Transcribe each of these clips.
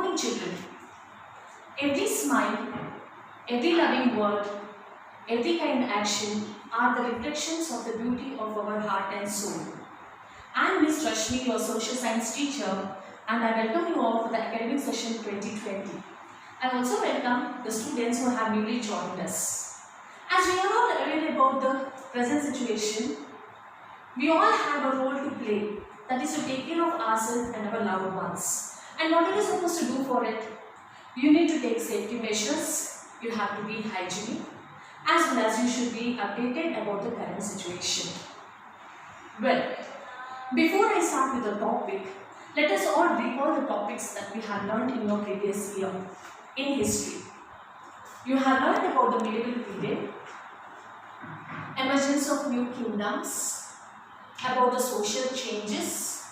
morning, children. Every smile, every loving word, every kind action are the reflections of the beauty of our heart and soul. I am Miss Rashmi, your social science teacher, and I welcome you all for the academic session 2020. I also welcome the students who have newly joined us. As we are all aware about the present situation, we all have a role to play, that is to take care of ourselves and our loved ones. And what are you supposed to do for it? You need to take safety measures, you have to be hygienic, as well as you should be updated about the current situation. Well, before I start with the topic, let us all recall the topics that we have learned in your previous year in history. You have learned about the medieval period, emergence of new kingdoms, about the social changes,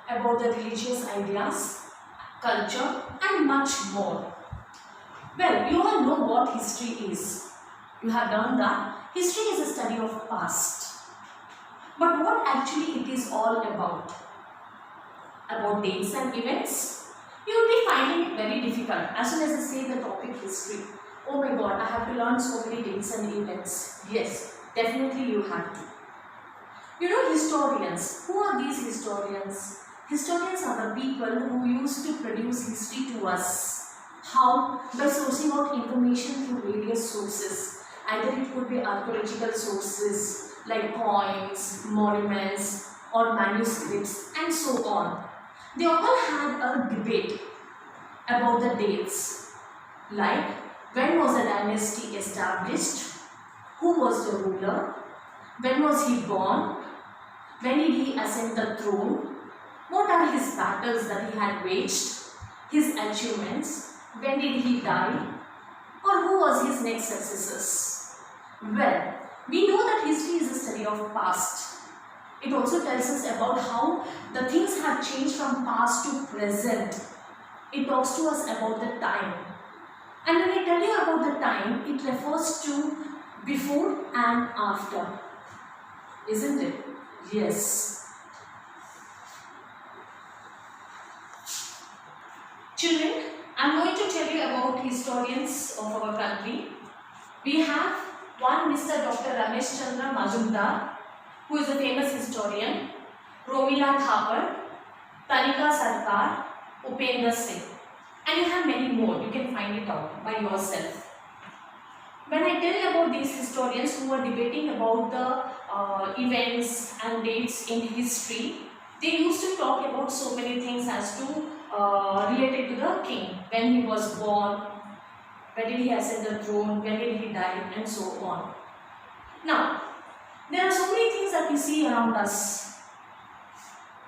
about the religious ideas, culture, and much more. Well, you all know what history is. You have learned that history is a study of past. But what actually it is all about? About dates and events? You will be finding it very difficult as soon as I say the topic history. Oh my God, I have to learn so many dates and events. Yes, definitely you have to. You know historians. Who are these historians? Historians are the people who used to produce history to us. How? By sourcing out information through various sources. Either it could be archaeological sources like coins, monuments, or manuscripts, and so on. They all had a debate about the dates, like when was a dynasty established, who was the ruler, when was he born, when did he ascend the throne, what are his battles that he had waged, his achievements, when did he die, or who was his next successors. Well, we know that history is a study of past. It also tells us about how the things have changed from past to present. It talks to us about the time. And when I tell you about the time, it refers to before and after. Isn't it? Yes. Children, I am going to tell you about historians of our country. We have one Mr. Dr. Ramesh Chandra Majumdar, who is a famous historian, Romila Thapar, Tanika Sarkar, Upendra Singh, and you have many more. You can find it out by yourself. When I tell you about these historians who are debating about the events and dates in history, they used to talk about so many things as to related to the king, when he was born, when did he ascend the throne, when did he die, and so on. Now, there are so many things that we see around us.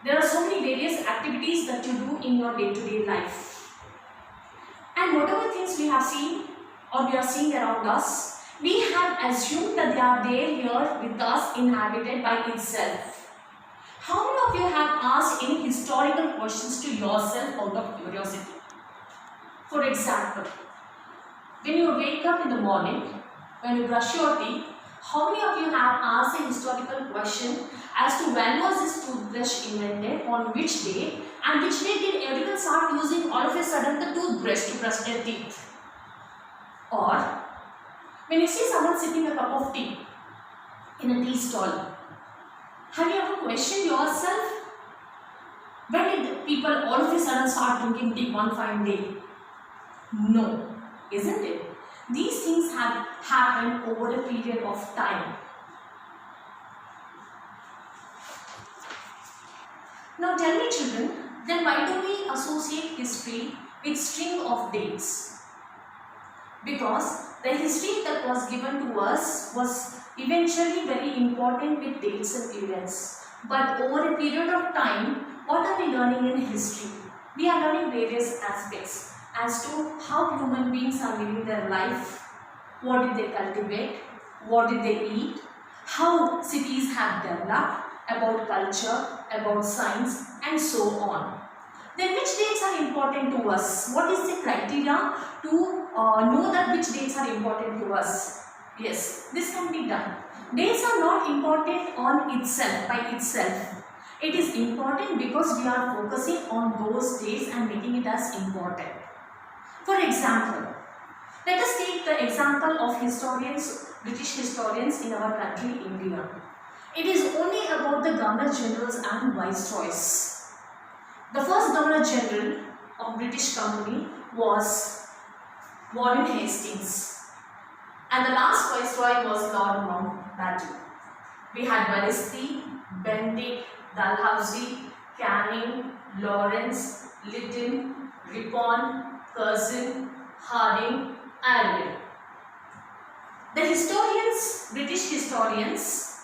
There are so many various activities that you do in your day-to-day life. And whatever things we have seen or we are seeing around us, we have assumed that they are there here with us, inhabited by itself. How many of you have asked any historical questions to yourself out of curiosity? For example, when you wake up in the morning, when you brush your teeth, how many of you have asked a historical question as to when was this toothbrush invented, on which day, and which day did everyone start using all of a sudden the toothbrush to brush their teeth? Or when you see someone sipping a cup of tea in a tea stall, have you ever questioned yourself, when did people all of a sudden start drinking tea one fine day? No, isn't it? These things have happened over a period of time. Now tell me, children, then why do we associate history with string of dates? Because the history that was given to us was eventually very important with dates and events. But over a period of time, what are we learning in history? We are learning various aspects as to how human beings are living their life, what did they cultivate, what did they eat, how cities have developed, about culture, about science, and so on. Then which dates are important to us? What is the criteria to know that which dates are important to us? Yes, this can be done. Dates are not important on itself, by itself. It is important because we are focusing on those days and making it as important. For example, let us take the example of historians, British historians in our country, India. It is only about the Governor Generals and Viceroys. The first Governor General of British Company was Warren Hastings, and the last Viceroy was Lord Mountbatten. We had Wellesley, Bentinck, Dalhousie, Canning, Lawrence, Lytton, Ripon, Curzon, Harding, Irwin. The historians, British historians,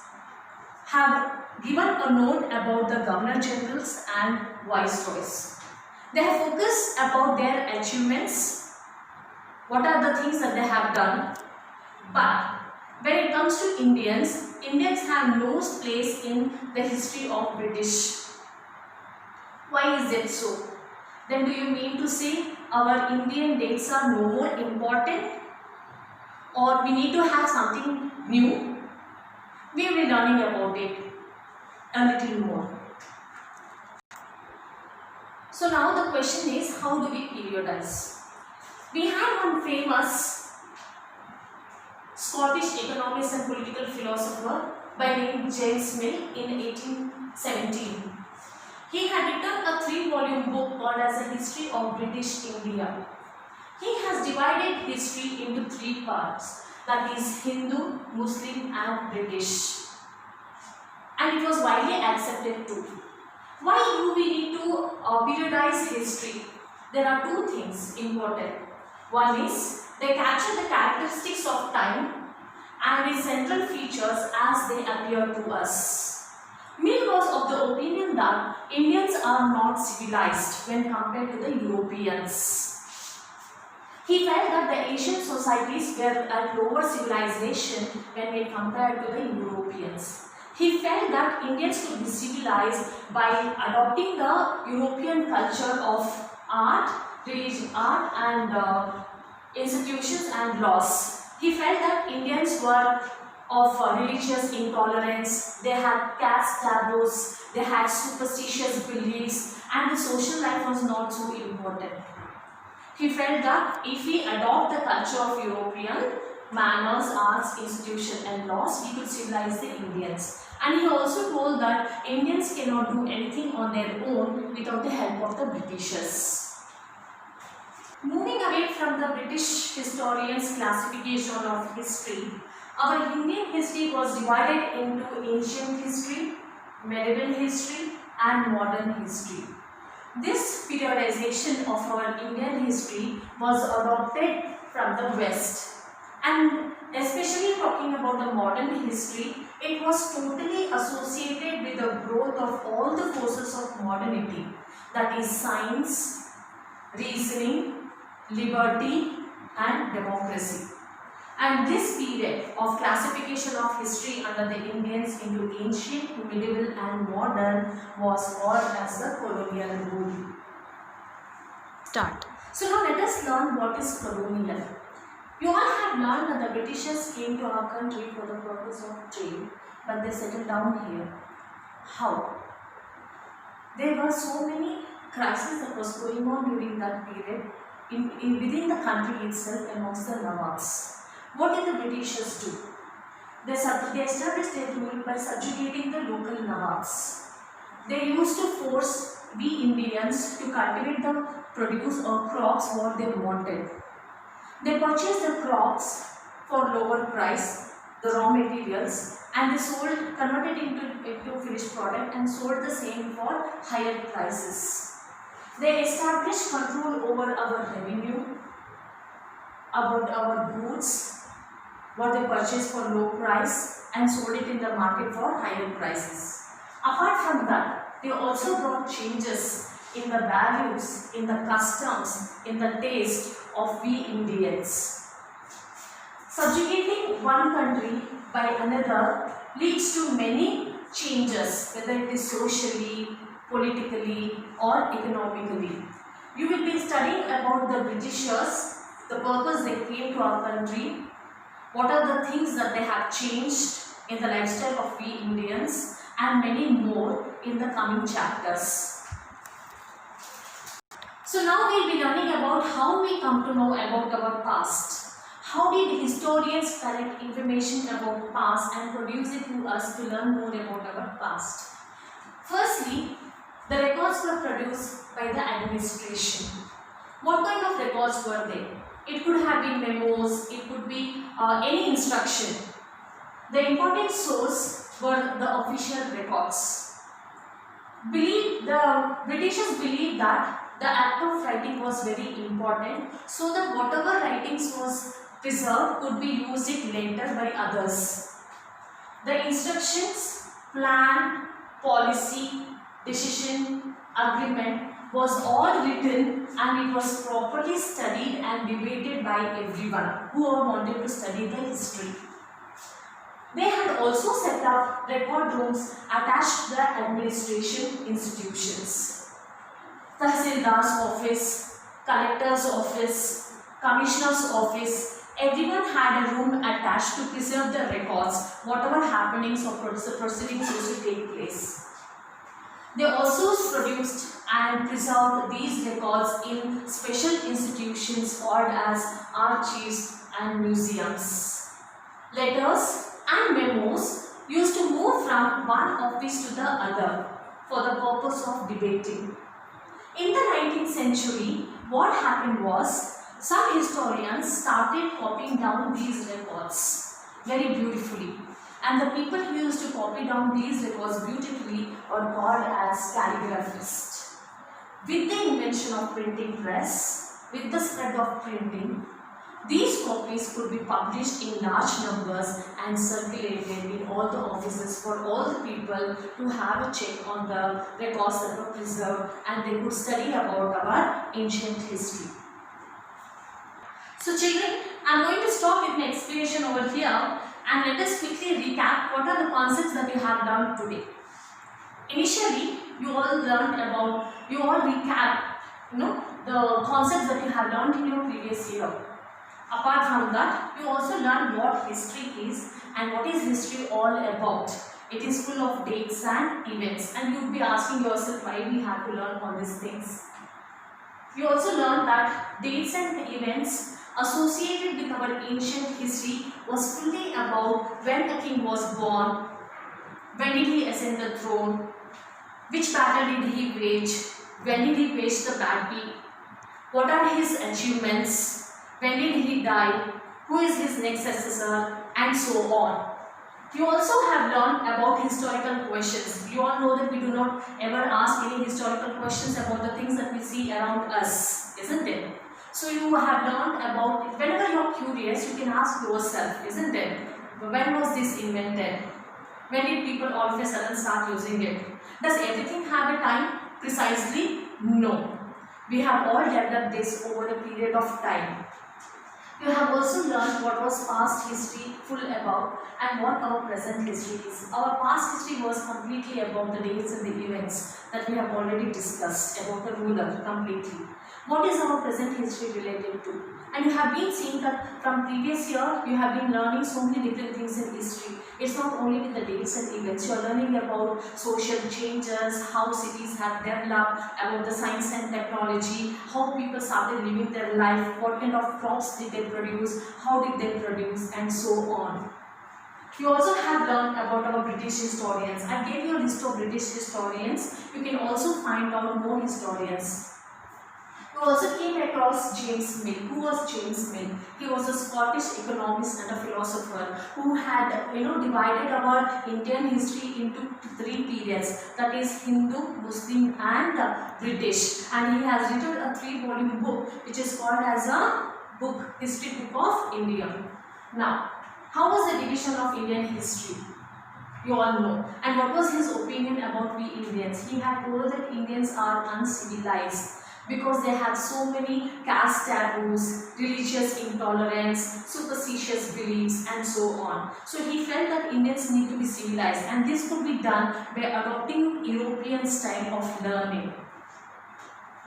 have given a note about the Governor Generals and Viceroys. They have focused about their achievements, what are the things that they have done. But when it comes to Indians, Indians have no place in the history of British. Why is it so? Then do you mean to say our Indian dates are no more important, or we need to have something new? We will be learning about it a little more. So now the question is, how do we periodize? We had one famous Scottish economist and political philosopher by name James Mill in 1817. He had written a 3-volume book called as A History of British India. He has divided history into 3 parts, that is Hindu, Muslim and British. And it was widely accepted too. Why do we need to periodize history? There are 2 things important. One is they capture the characteristics of time and its central features as they appear to us. Mill was of the opinion that Indians are not civilized when compared to the Europeans. He felt that the Asian societies were at lower civilization when we compared to the Europeans. He felt that Indians could be civilized by adopting the European culture of art, religion, art and institutions and laws. He felt that Indians were of religious intolerance, they had caste taboos, they had superstitious beliefs, and the social life was not so important. He felt that if we adopt the culture of European manners, arts, institutions and laws, we could civilize the Indians. And he also told that Indians cannot do anything on their own without the help of the Britishers. Moving away from the British historians' classification of history, our Indian history was divided into ancient history, medieval history and modern history. This periodization of our Indian history was adopted from the West, and especially talking about the modern history, it was totally associated with the growth of all the forces of modernity, that is science, reasoning, liberty and democracy. And this period of classification of history under the Indians into ancient, medieval and modern was called as the colonial rule. Start. So now let us learn what is colonial. You all have learned that the Britishers came to our country for the purpose of trade, but they settled down here. How? There were so many crises that was going on during that period within the country itself amongst the Nawabs. What did the Britishers do? They established their rule by subjugating the local Nawabs. They used to force we Indians to cultivate the produce or crops what they wanted. They purchased the crops for lower price, the raw materials, and they converted into finished product and sold the same for higher prices. They established control over our revenue, about our goods, what they purchased for low price and sold it in the market for higher prices. Apart from that, they also brought changes in the values, in the customs, in the taste of we Indians. Subjugating one country by another leads to many changes, whether it is socially, politically or economically. You will be studying about the Britishers, the purpose they came to our country, what are the things that they have changed in the lifestyle of we Indians, and many more in the coming chapters. So now we will be learning about how we come to to know about our past. How did historians collect information about past and produce it to us to learn more about our past? Firstly, the records were produced by the administration. What kind of records were they? It could have been memos, it could be any instruction. The important source were the official records. The Britishers believed that the act of writing was very important, so that whatever writings was preserved could be used it later by others. The instructions, plan, policy, decision, agreement was all written, and it was properly studied and debated by everyone who wanted to study the history. They had also set up record rooms attached to the administration institutions. Tahsildar's office, collector's office, commissioner's office, everyone had a room attached to preserve the records, whatever happenings or proceedings used to take place. They also produced and preserved these records in special institutions called as archives and museums. Letters and memos used to move from one office to the other for the purpose of debating. In the 19th century, what happened was some historians started copying down these records very beautifully. And the people who used to copy down these records beautifully are called as calligraphists. With the invention of printing press, with the spread of printing, these copies could be published in large numbers and circulated in all the offices for all the people to have a check on the records that were preserved, and they could study about our ancient history. So children, I am going to stop with my explanation over here, and let us quickly recap what are the concepts that we have learned today. Initially, you all recap, the concepts that you have learned in your previous year. Apart from that, you also learn what history is and what is history all about. It is full of dates and events, and you will be asking yourself why we have to learn all these things. You also learned that dates and events associated with our ancient history was fully about when a king was born, when did he ascend the throne, which battle did he wage, when did he wage the battle, what are his achievements, when did he die, who is his next successor, and so on. You also have learned about historical questions. You all know that we do not ever ask any historical questions about the things that we see around us, isn't it? So you have learned about, whenever you are curious, you can ask yourself, isn't it? When was this invented? When did people all of a sudden start using it? Does everything have a time precisely? No. We have all developed this over a period of time. You have also learned what was past history full about and what our present history is. Our past history was completely about the dates and the events that we have already discussed, about the ruler completely. What is our present history related to? And you have been seeing that from previous year, you have been learning so many different things in history. It's not only with the dates and events. You are learning about social changes, how cities have developed, about the science and technology, how people started living their life, what kind of crops did they produce, how did they produce, and so on. You also have learned about our British historians. I gave you a list of British historians. You can also find out more historians. You also came across James Mill. Who was James Mill? He was a Scottish economist and a philosopher who had divided our Indian history into 3 periods, that is Hindu, Muslim and British, and he has written a 3-volume book which is called as a History Book of India. Now, how was the division of Indian history? You all know. And what was his opinion about we Indians? He had told that Indians are uncivilized because they have so many caste taboos, religious intolerance, superstitious beliefs and so on. So he felt that Indians need to be civilized, and this could be done by adopting European style of learning.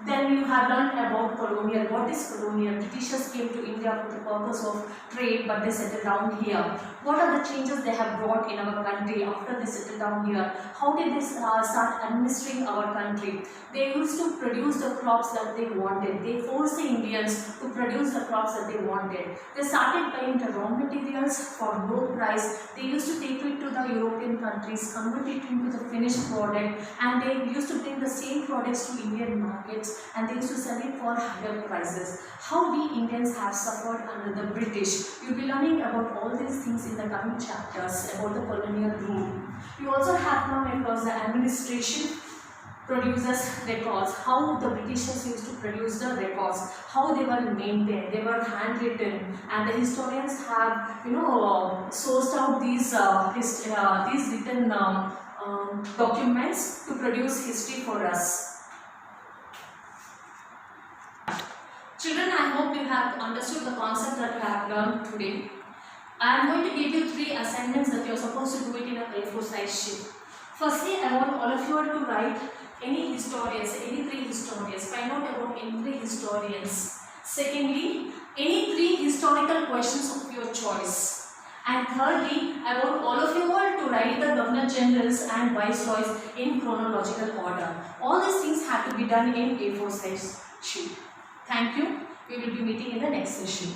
Then you have learned about colonial. What is colonial? Britishers came to India for the purpose of trade, but they settled down here. What are the changes they have brought in our country after they settled down here? How did they start administering our country? They used to produce the crops that they wanted. They forced the Indians to produce the crops that they wanted. They started buying the raw materials for low price. They used to take it to the European countries, convert it into the finished product, and they used to bring the same products to Indian markets, and they used to sell it for higher prices. How we Indians have suffered under the British. You'll be learning about all these things in the coming chapters about the colonial rule. You also have come across the administration produces records, how the Britishers used to produce the records, how they were maintained, they were handwritten, and the historians have sourced out these written documents to produce history for us. Children, I hope you have understood the concept that we have learned today. I am going to give you 3 assignments that you are supposed to do it in a A4 size sheet. Firstly, I want all of you to write any historians, any 3 historians. Find out about any 3 historians. Secondly, any 3 historical questions of your choice. And thirdly, I want all of you all to write the Governor Generals and Viceroys in chronological order. All these things have to be done in A4 size sheet. Thank you. We will be meeting in the next session.